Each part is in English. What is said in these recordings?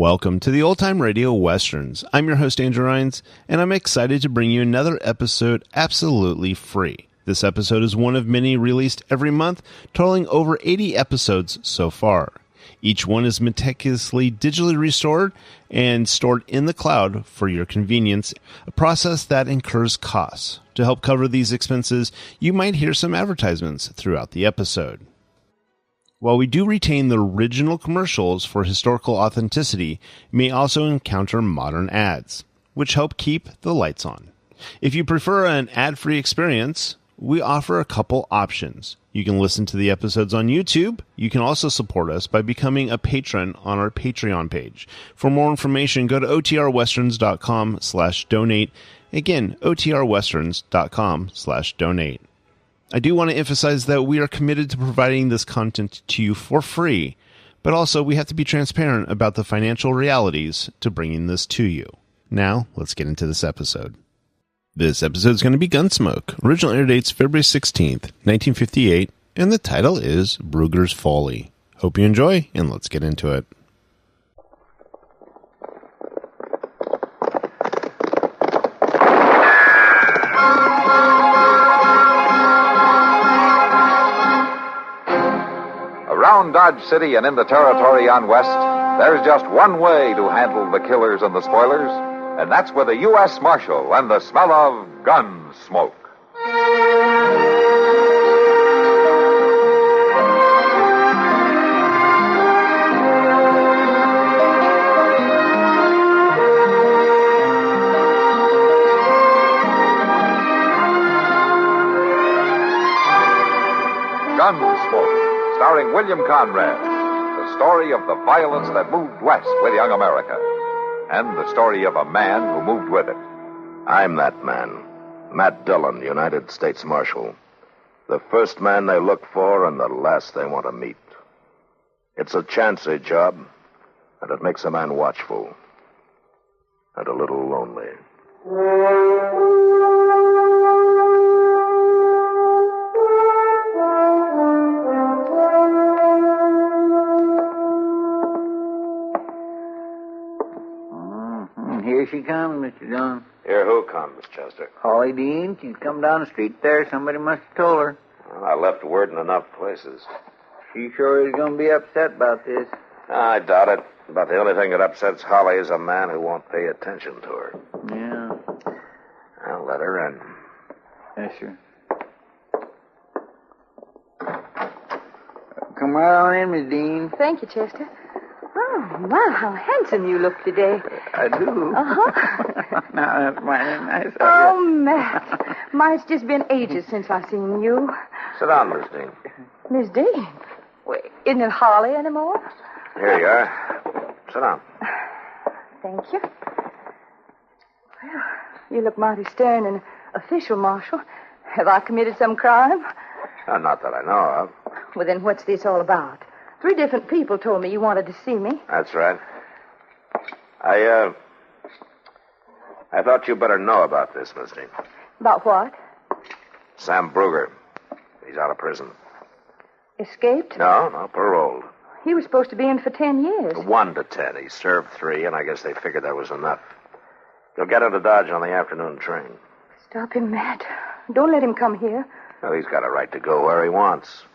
Welcome to the Old Time Radio Westerns. I'm your host, Andrew Rines, and I'm excited to bring you another episode absolutely free. This episode is one of many released every month, totaling over 80 episodes so far. Each one is meticulously digitally restored and stored in the cloud for your convenience, a process that incurs costs. To help cover these expenses, you might hear some advertisements throughout the episode. While we do retain the original commercials for historical authenticity, you may also encounter modern ads, which help keep the lights on. If you prefer an ad-free experience, we offer a couple options. You can listen to the episodes on YouTube. You can also support us by becoming a patron on our Patreon page. For more information, go to otrwesterns.com/donate. Again, otrwesterns.com/donate. I do want to emphasize that we are committed to providing this content to you for free, but also we have to be transparent about the financial realities to bringing this to you. Now, let's get into this episode. This episode is going to be Gunsmoke. Original air date's February 16th, 1958, and the title is Bruger's Folly. Hope you enjoy, and let's get into it. Around Dodge City and in the territory on West, there's just one way to handle the killers and the spoilers, and that's with a U.S. Marshal and the smell of Gunsmoke. Gunsmoke, starring William Conrad, the story of the violence that moved west with young America, and the story of a man who moved with it. I'm that man, Matt Dillon, United States Marshal. The first man they look for and the last they want to meet. It's a chancy job, and it makes a man watchful and a little lonely. Here she comes, Mr. Dillon. Here who comes, Chester? Holly Dean, she's come down the street there. Somebody must have told her. Well, I left word in enough places. She sure is going to be upset about this. I doubt it. But the only thing that upsets Holly is a man who won't pay attention to her. Yeah. I'll let her in. Yes, sir. Come right on in, Miss Dean. Thank you, Chester. Oh, my, how handsome you look today. I do. Uh-huh. Now, that's mighty nice of Oh, you. Matt. My, it's just been ages since I've seen you. Sit down, Miss Dean. Miss Dean. Wait, isn't it Holly anymore? Here you are. Sit down. Thank you. Well, you look mighty stern and official, Marshal. Have I committed some crime? Not that I know of. Well, then what's this all about? 3 different people told me you wanted to see me. That's right. I thought you better know about this, Miss Dean. About what? Sam Bruger. He's out of prison. Escaped? No, paroled. He was supposed to be in for 10 years. 1 to 10. He served 3, and I guess they figured that was enough. He'll get into Dodge on the afternoon train. Stop him, Matt. Don't let him come here. Well, he's got a right to go where he wants.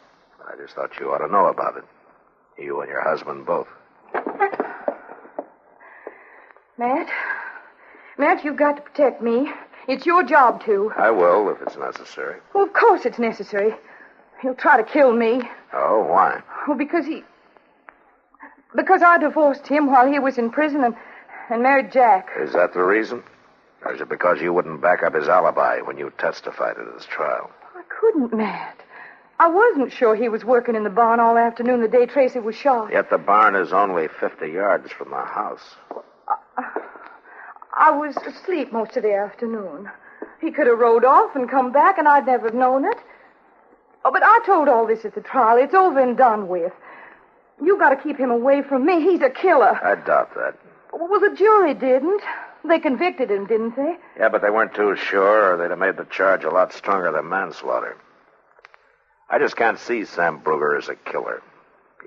I just thought you ought to know about it. You and your husband both. Matt, you've got to protect me. It's your job, too. I will, if it's necessary. Well, of course it's necessary. He'll try to kill me. Oh, why? Well, because I divorced him while he was in prison and married Jack. Is that the reason? Or is it because you wouldn't back up his alibi when you testified at his trial? I couldn't, Matt. I wasn't sure he was working in the barn all afternoon the day Tracy was shot. Yet the barn is only 50 yards from the house. I was asleep most of the afternoon. He could have rode off and come back, and I'd never have known it. Oh, but I told all this at the trial. It's over and done with. You got to keep him away from me. He's a killer. I doubt that. Well, the jury didn't. They convicted him, didn't they? Yeah, but they weren't too sure, or they'd have made the charge a lot stronger than manslaughter. I just can't see Sam Bruger as a killer,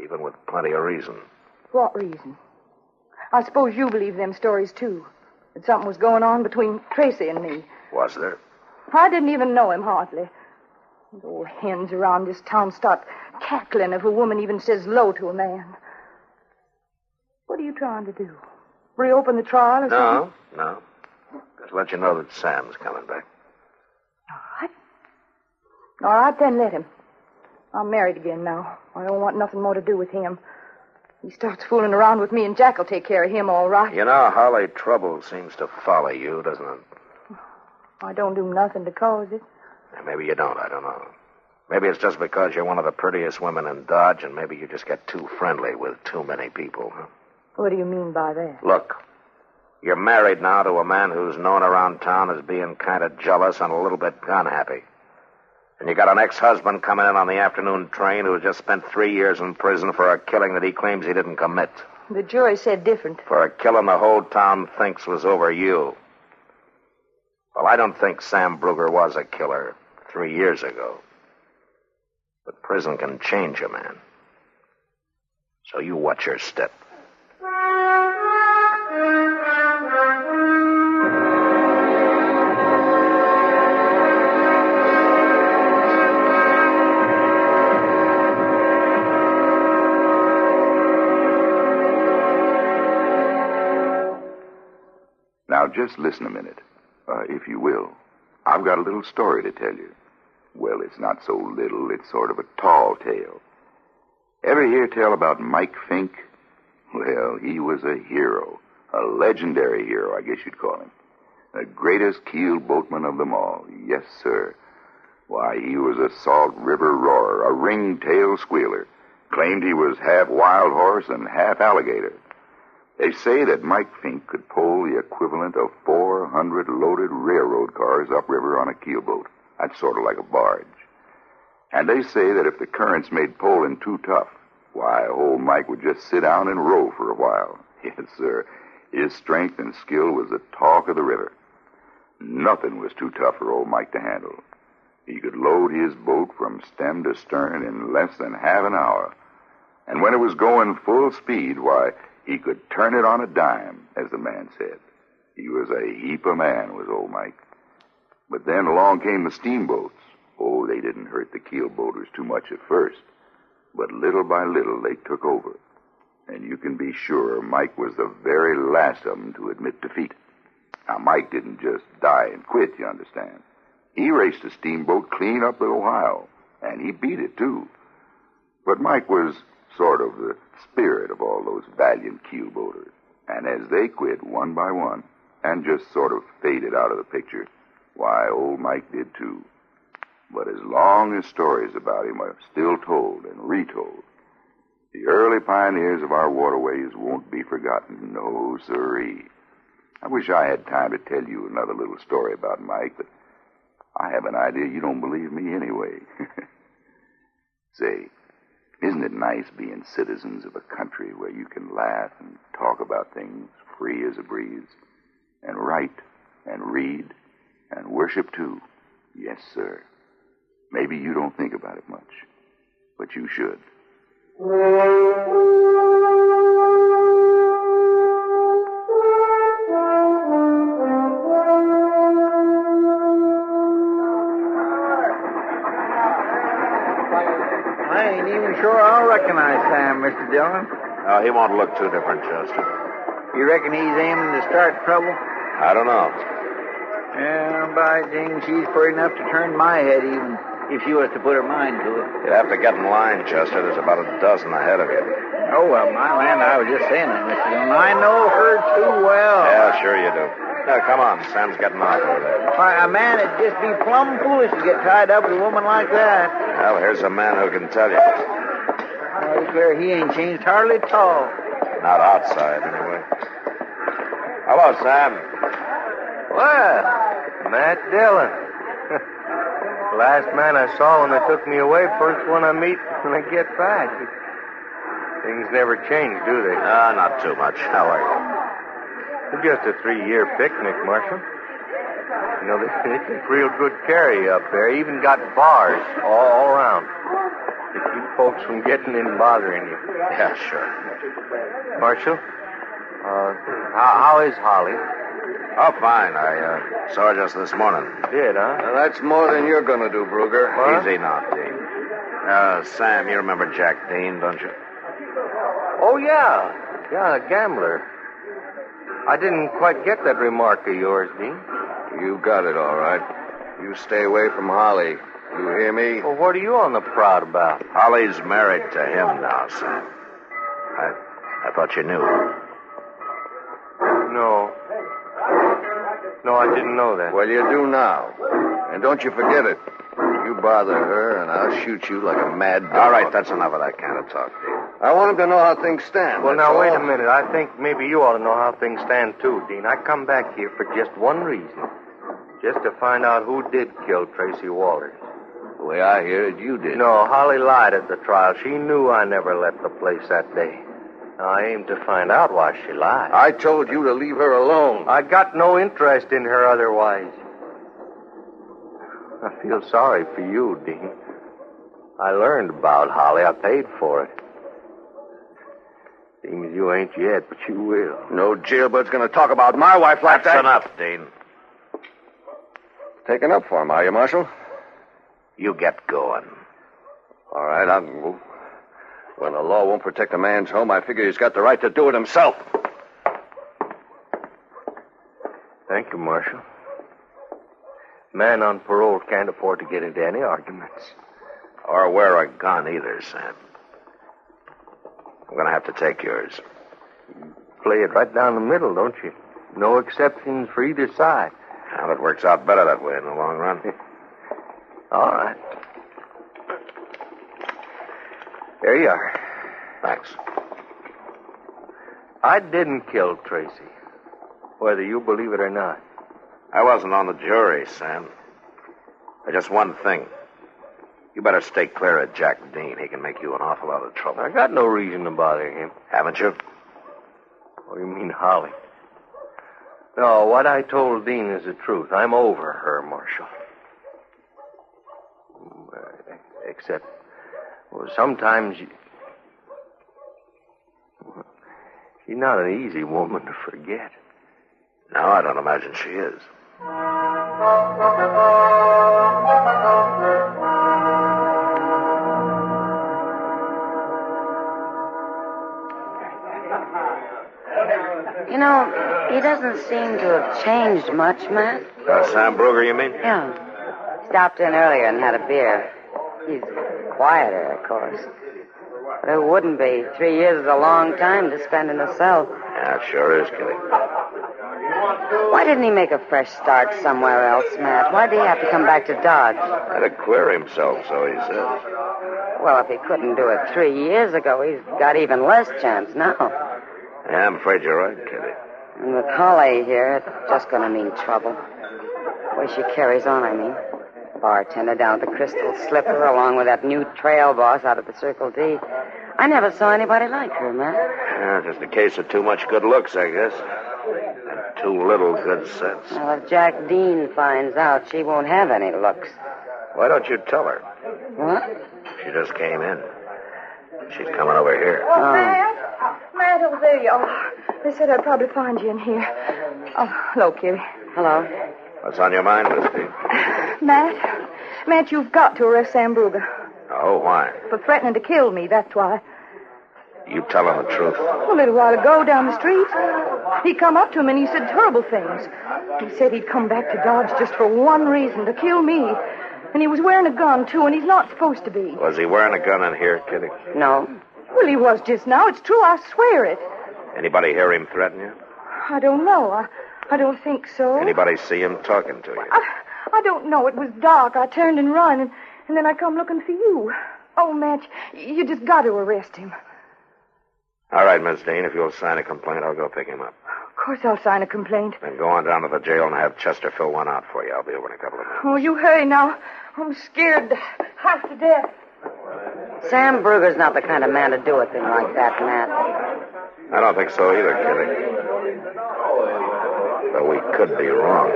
even with plenty of reason. What reason? I suppose you believe them stories, too. That something was going on between Tracy and me. Was there? I didn't even know him, hardly. Those old hens around this town start cackling if a woman even says hello to a man. What are you trying to do? Reopen the trial or something? No. Just let you know that Sam's coming back. All right, then let him. I'm married again now. I don't want nothing more to do with him. He starts fooling around with me, and Jack will take care of him all right. You know, Holly, trouble seems to follow you, doesn't it? I don't do nothing to cause it. Maybe you don't, I don't know. Maybe it's just because you're one of the prettiest women in Dodge, and maybe you just get too friendly with too many people, huh? What do you mean by that? Look, you're married now to a man who's known around town as being kind of jealous and a little bit gun-happy. And you got an ex-husband coming in on the afternoon train who just spent 3 years in prison for a killing that he claims he didn't commit. The jury said different. For a killing the whole town thinks was over you. Well, I don't think Sam Bruger was a killer 3 years ago. But prison can change a man. So you watch your step. Now, just listen a minute, if you will. I've got a little story to tell you. Well, it's not so little. It's sort of a tall tale. Ever hear tell about Mike Fink? Well, he was a hero. A legendary hero, I guess you'd call him. The greatest keel boatman of them all. Yes, sir. Why, he was a Salt River roarer, a ring-tail squealer. Claimed he was half wild horse and half alligator. They say that Mike Fink could pull the equivalent of 400 loaded railroad cars upriver on a keelboat. That's sort of like a barge. And they say that if the currents made poling too tough, why, old Mike would just sit down and row for a while. Yes, sir. His strength and skill was the talk of the river. Nothing was too tough for old Mike to handle. He could load his boat from stem to stern in less than half an hour. And when it was going full speed, why, he could turn it on a dime, as the man said. He was a heap of man, was old Mike. But then along came the steamboats. Oh, they didn't hurt the keelboaters too much at first. But little by little, they took over. And you can be sure Mike was the very last of them to admit defeat. Now, Mike didn't just die and quit, you understand. He raced a steamboat clean up the Ohio, and he beat it, too. But Mike was sort of the spirit of all those valiant keelboaters. And as they quit one by one and just sort of faded out of the picture, why, old Mike did, too. But as long as stories about him are still told and retold, the early pioneers of our waterways won't be forgotten. No, sirree. I wish I had time to tell you another little story about Mike, but I have an idea you don't believe me anyway. Say, isn't it nice being citizens of a country where you can laugh and talk about things free as a breeze, and write and read and worship, too? Yes, sir. Maybe you don't think about it much, but you should. I ain't even sure I'll recognize Sam, Mr. Dillon. Oh, he won't look too different, Chester. You reckon he's aiming to start trouble? I don't know. Yeah, by jing, she's pretty enough to turn my head even if she was to put her mind to it. You'd have to get in line, Chester. There's about a dozen ahead of you. Oh, well, my land, I was just saying that, Mr. Dillon. I know her too well. Yeah, sure you do. Now, come on. Sam's getting off over there. Why, a man would just be plumb foolish to get tied up with a woman like that. Well, here's a man who can tell you. I declare he ain't changed hardly at all. Not outside, anyway. Hello, Sam. Well, Matt Dillon. Last man I saw when they took me away, first one I meet when I get back. Things never change, do they? Not too much. How are you? Just a 3-year picnic, Marshal. You know, they take real good care of you up there. Even got bars all around to keep folks from getting in and bothering you. Yeah, sure. Marshal, How is Holly? Oh, fine. I saw her just this morning. Did, huh? Now, that's more than you're going to do, Bruger. What? Easy now, Dean. Sam, you remember Jack Dean, don't you? Oh, yeah. Yeah, the gambler. I didn't quite get that remark of yours, Dean. You got it, all right. You stay away from Holly. You hear me? Well, what are you on the proud about? Holly's married to him now, Sam. I thought you knew. No. No, I didn't know that. Well, you do now. And don't you forget it. You bother her, and I'll shoot you like a mad dog. All right, that's enough of that kind of talk, Dean. I want him to know how things stand. Well, now, wait a minute. I think maybe you ought to know how things stand, too, Dean. I come back here for just one reason. Just to find out who did kill Tracy Walters. The way I hear it, you did. No, Holly lied at the trial. She knew I never left the place that day. Now, I aim to find out why she lied. I told you to leave her alone. I got no interest in her otherwise. I feel sorry for you, Dean. I learned about Holly. I paid for it. Seems you ain't yet, but you will. No jailbird's going to talk about my wife like that. That's enough, Dean. Taking up for him, are you, Marshal? You get going. All right, I'll move. When the law won't protect a man's home, I figure he's got the right to do it himself. Thank you, Marshal. Man on parole can't afford to get into any arguments. Or wear a gun either, Sam. I'm going to have to take yours. Play it right down the middle, don't you? No exceptions for either side. Well, it works out better that way in the long run. All right. There you are. Thanks. I didn't kill Tracy, whether you believe it or not. I wasn't on the jury, Sam. Just one thing. You better stay clear of Jack Dean. He can make you an awful lot of trouble. I got no reason to bother him. Haven't you? Oh, you mean Holly? No, what I told Dean is the truth. I'm over her, Marshal. Except, well, sometimes she's not an easy woman to forget. No, I don't imagine she is. You know, he doesn't seem to have changed much, Matt. Sam Bruger, you mean? Yeah. Stopped in earlier and had a beer. He's quieter, of course. But it wouldn't be. 3 years is a long time to spend in a cell. Yeah, it sure is, Kitty. Why didn't he make a fresh start somewhere else, Matt? Why did he have to come back to Dodge? Had to clear himself, so he says. Well, if he couldn't do it 3 years ago, he's got even less chance now. Yeah, I'm afraid you're right, Kitty. And with Holly here, it's just going to mean trouble. The way she carries on, I mean. Bartender down at the Crystal Slipper, along with that new trail boss out at the Circle D. I never saw anybody like her, Matt. Yeah, just a case of too much good looks, I guess. And too little good sense. Well, if Jack Dean finds out, she won't have any looks. Why don't you tell her? What? She just came in. She's coming over here. Oh, Matt, oh, there you are. They said I'd probably find you in here. Oh, hello, Kitty. Hello. What's on your mind, Misty? Matt, you've got to arrest Sam Bruger. Oh, why? For threatening to kill me, that's why. You tell him the truth. A little while ago, down the street, he come up to him and he said terrible things. He said he'd come back to Dodge just for one reason, to kill me. And he was wearing a gun, too, and he's not supposed to be. Was he wearing a gun in here, Kitty? No. Well, he was just now. It's true, I swear it. Anybody hear him threaten you? I don't know. I don't think so. Anybody see him talking to you? I don't know. It was dark. I turned and run, and then I come looking for you. Oh, Matt, you just got to arrest him. All right, Miss Dean, if you'll sign a complaint, I'll go pick him up. Of course I'll sign a complaint. Then go on down to the jail and have Chester fill one out for you. I'll be over in a couple of minutes. Oh, you hurry now. I'm scared half to death. Sam Bruger's not the kind of man to do a thing like that, Matt. I don't think so either, Kitty. But we could be wrong.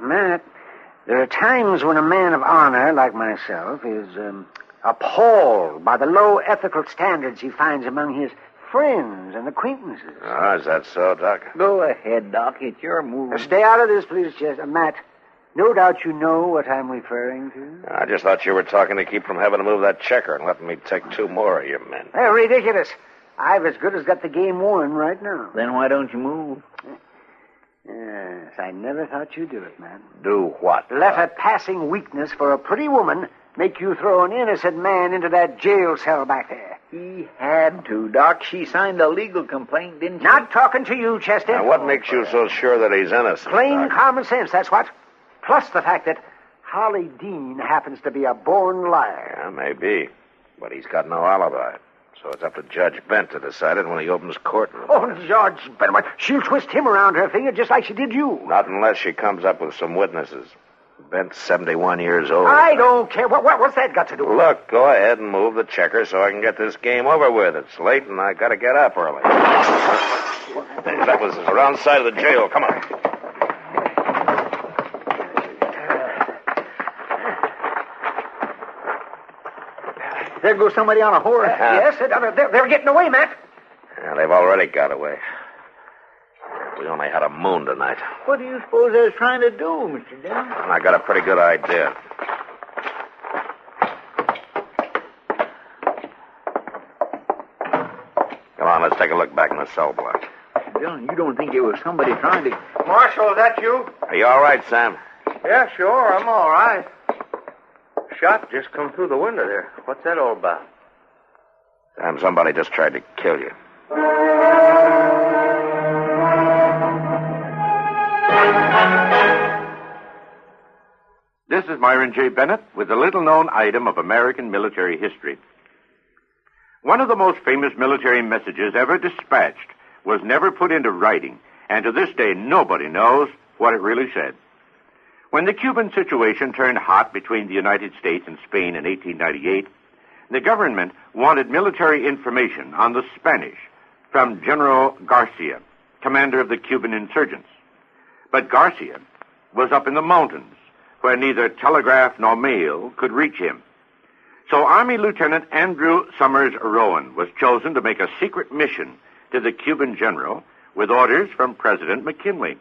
Matt, there are times when a man of honor like myself is appalled by the low ethical standards he finds among his friends and acquaintances. Oh, is that so, Doc? Go ahead, Doc. It's your move. Stay out of this, please, Chester. Matt, no doubt you know what I'm referring to. I just thought you were talking to keep from having to move that checker and letting me take 2 more of your men. They're ridiculous. I've as good as got the game won right now. Then why don't you move? Yes, I never thought you'd do it, man. Do what? Let a passing weakness for a pretty woman make you throw an innocent man into that jail cell back there. He had to, Doc. She signed a legal complaint, didn't she? Not talking to you, Chester. Now, what makes you so sure that he's innocent? Plain Doc? common sense, that's what. Plus the fact that Holly Dean happens to be a born liar. Yeah, maybe. But he's got no alibi. So it's up to Judge Bent to decide it when he opens court. Oh, Judge Bent, she'll twist him around her finger just like she did you. Not unless she comes up with some witnesses. Bent's 71 years old. I don't care. What's that got to do with it? Look, go ahead and move the checker so I can get this game over with. It's late and I gotta get up early. That was the wrong side of the jail. Come on. There goes somebody on a horse. Yes, they're getting away, Matt. Yeah, they've already got away. We only had a moon tonight. What do you suppose they're trying to do, Mr. Dillon? And I got a pretty good idea. Come on, let's take a look back in the cell block. Mr. Dillon, you don't think it was somebody trying to... Marshal, is that you? Are you all right, Sam? Yeah, sure, I'm all right. Shot just come through the window there. What's that all about? Sam, somebody just tried to kill you. This is Myron J. Bennett with a little-known item of American military history. One of the most famous military messages ever dispatched was never put into writing, and to this day nobody knows what it really said. When the Cuban situation turned hot between the United States and Spain in 1898, the government wanted military information on the Spanish from General Garcia, commander of the Cuban insurgents. But Garcia was up in the mountains, where neither telegraph nor mail could reach him. So Army Lieutenant Andrew Summers Rowan was chosen to make a secret mission to the Cuban general with orders from President McKinley.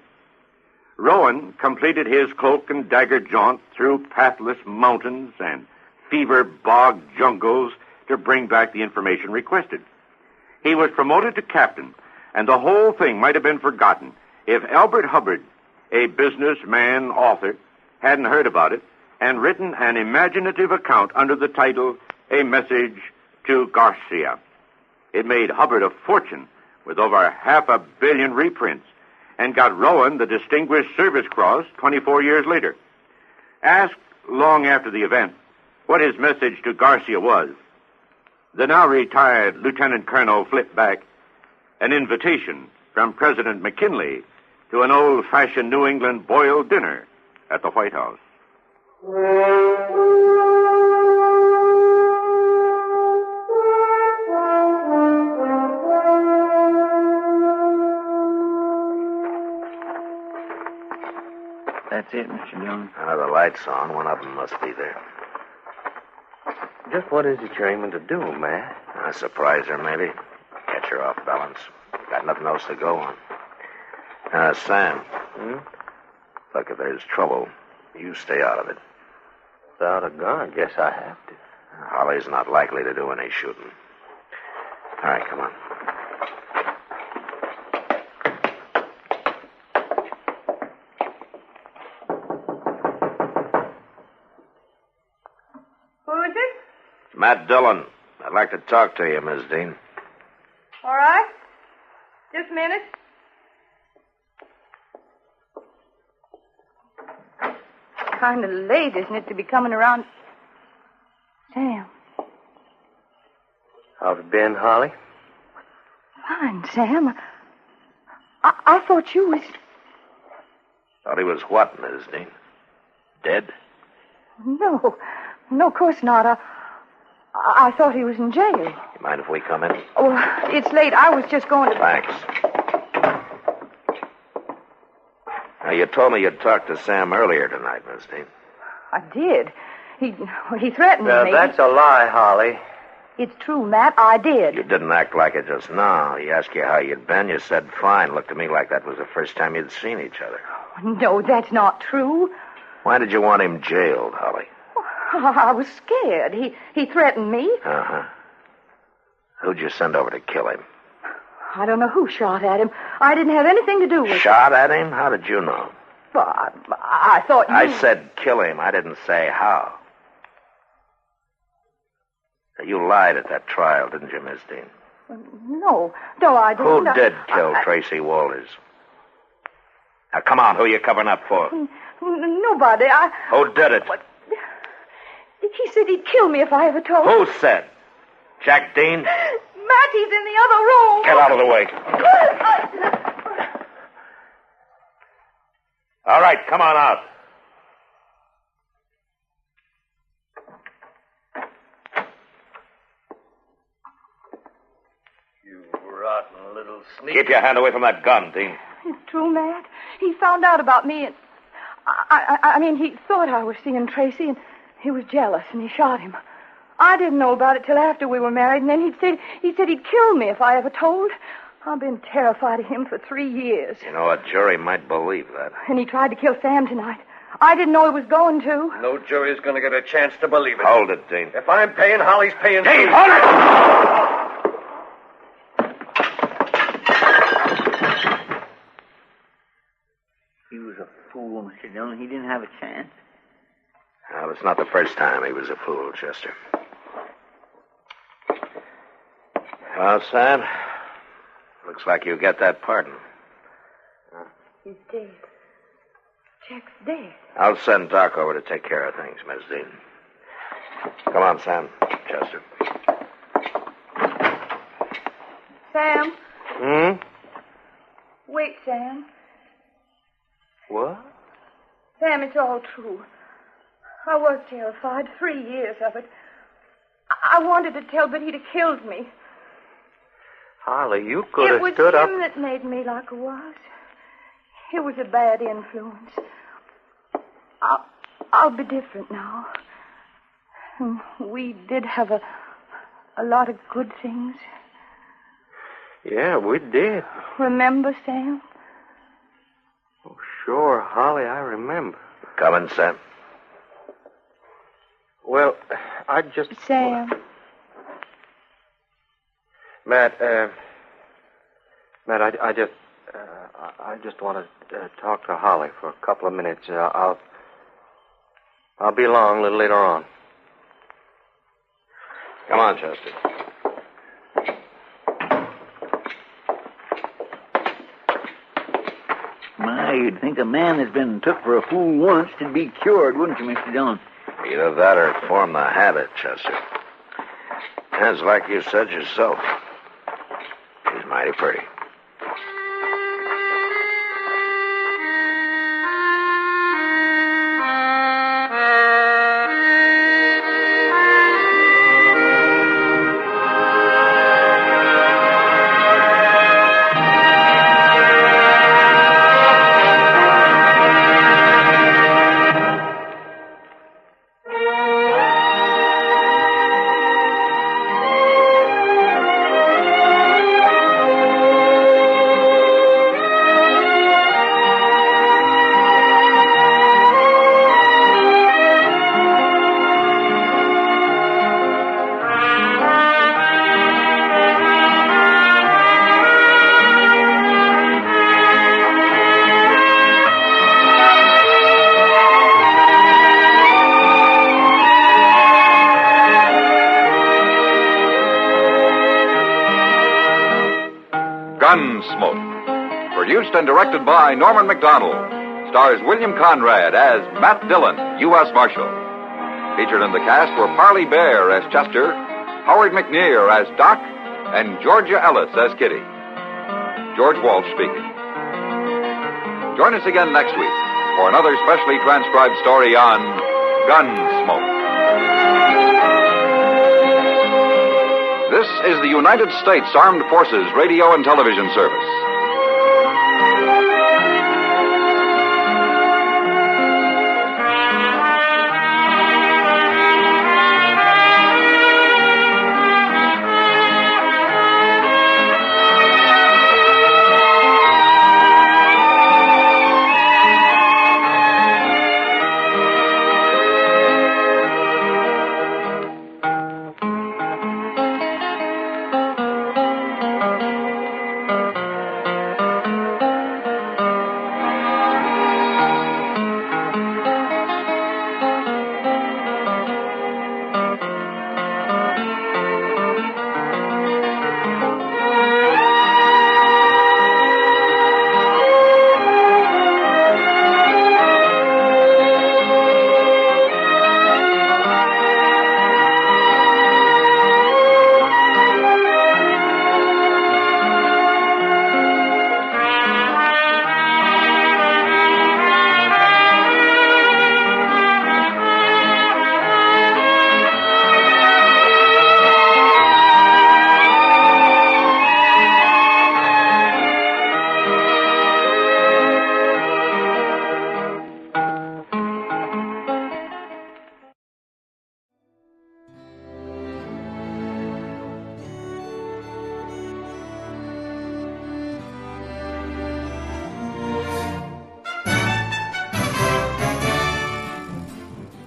Rowan completed his cloak and dagger jaunt through pathless mountains and fever-bogged jungles to bring back the information requested. He was promoted to captain, and the whole thing might have been forgotten if Albert Hubbard, a businessman author, hadn't heard about it and written an imaginative account under the title A Message to Garcia. It made Hubbard a fortune with over 500 million reprints and got Rowan the Distinguished Service Cross 24 years later. Asked long after the event what his message to Garcia was, the now retired Lieutenant Colonel flipped back, an invitation from President McKinley to an old-fashioned New England boiled dinner at the White House. That's it, Mr. Dillon. The light's on. One of them must be there. Just what is it you're aiming to do, Matt? Surprise her, maybe. Catch her off balance. Got nothing else to go on. Sam. Look, if there's trouble, you stay out of it. Without a gun, I guess I have to. Holly's not likely to do any shooting. All right, come on. Who is it? Matt Dillon. I'd like to talk to you, Miss Dean. All right. Just a minute. Kind of late, isn't it, to be coming around? Sam. How's it been, Holly? Fine, Sam. I thought you was... Thought he was what, Miss Dean? Dead? No, of course not. I thought he was in jail. You mind if we come in? Oh, it's late. I was just going to... Thanks. Now, you told me you'd talked to Sam earlier tonight, Miss Dean. I did. He threatened me. That's a lie, Holly. It's true, Matt. I did. You didn't act like it just now. He asked you how you'd been. You said fine. Looked to me like that was the first time you'd seen each other. No, that's not true. Why did you want him jailed, Holly? I was scared. He threatened me. Uh-huh. Who'd you send over to kill him? I don't know who shot at him. I didn't have anything to do with it. Shot at him? How did you know? Well, I thought you... I said kill him. I didn't say how. You lied at that trial, didn't you, Miss Dean? No, I didn't. Who did kill Tracy Walters? Now, come on, who are you covering up for? Nobody. Who did it? What? He said he'd kill me if I ever told. Who said? Jack Dean? Mattie's in the other room. Get out of the way. All right, come on out. You rotten little sneak. Keep your hand away from that gun, Dean. It's true, Matt. He found out about me, and I mean, he thought I was seeing Tracy, and he was jealous, and he shot him. I didn't know about it till after we were married, and then he said he'd kill me if I ever told. I've been terrified of him for 3 years. You know, a jury might believe that. And he tried to kill Sam tonight. I didn't know he was going to. No jury's going to get a chance to believe it. Hold it, Dean. If I'm paying, Holly's paying. Dean, hold it! He was a fool, Mr. Dillon. He didn't have a chance. Well, it's not the first time he was a fool, Chester. Well, Sam, looks like you get that pardon. He's dead. Jack's dead. I'll send Doc over to take care of things, Miss Dean. Come on, Sam. Chester. Sam. Hmm? Wait, Sam. What? Sam, it's all true. I was terrified. 3 years of it. I wanted to tell, but he'd have killed me. Holly, you could have stood up. It was him that made me like I was. It was a bad influence. I'll be different now. We did have a lot of good things. Yeah, we did. Remember, Sam? Oh, sure, Holly, I remember. Coming, Sam. Well, I just... Sam. Matt, I just want to talk to Holly for a couple of minutes. I'll be along a little later on. Come on, Chester. My, you'd think a man that's been took for a fool once would be cured, wouldn't you, Mr. Dillon? Either that or form the habit, Chester. It's like you said yourself. She's mighty pretty. Gunsmoke, produced and directed by Norman Macdonald, stars William Conrad as Matt Dillon, U.S. Marshal. Featured in the cast were Parley Bear as Chester, Howard McNear as Doc, and Georgia Ellis as Kitty. George Walsh speaking. Join us again next week for another specially transcribed story on Gunsmoke. This is the United States Armed Forces Radio and Television Service.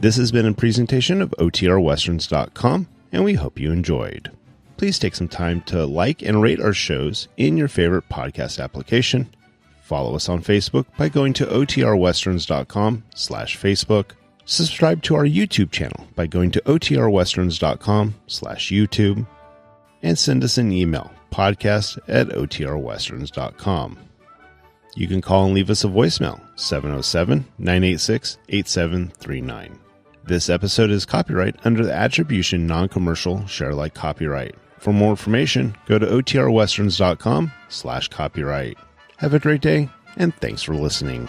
This has been a presentation of OTRWesterns.com, and we hope you enjoyed. Please take some time to like and rate our shows in your favorite podcast application. Follow us on Facebook by going to OTRWesterns.com/Facebook. Subscribe to our YouTube channel by going to OTRWesterns.com/YouTube. And send us an email, podcast@OTRWesterns.com. You can call and leave us a voicemail, 707-986-8739. This episode is copyright under the Attribution Non-Commercial Share Alike copyright. For more information, go to OTRWesterns.com/copyright. Have a great day, and thanks for listening.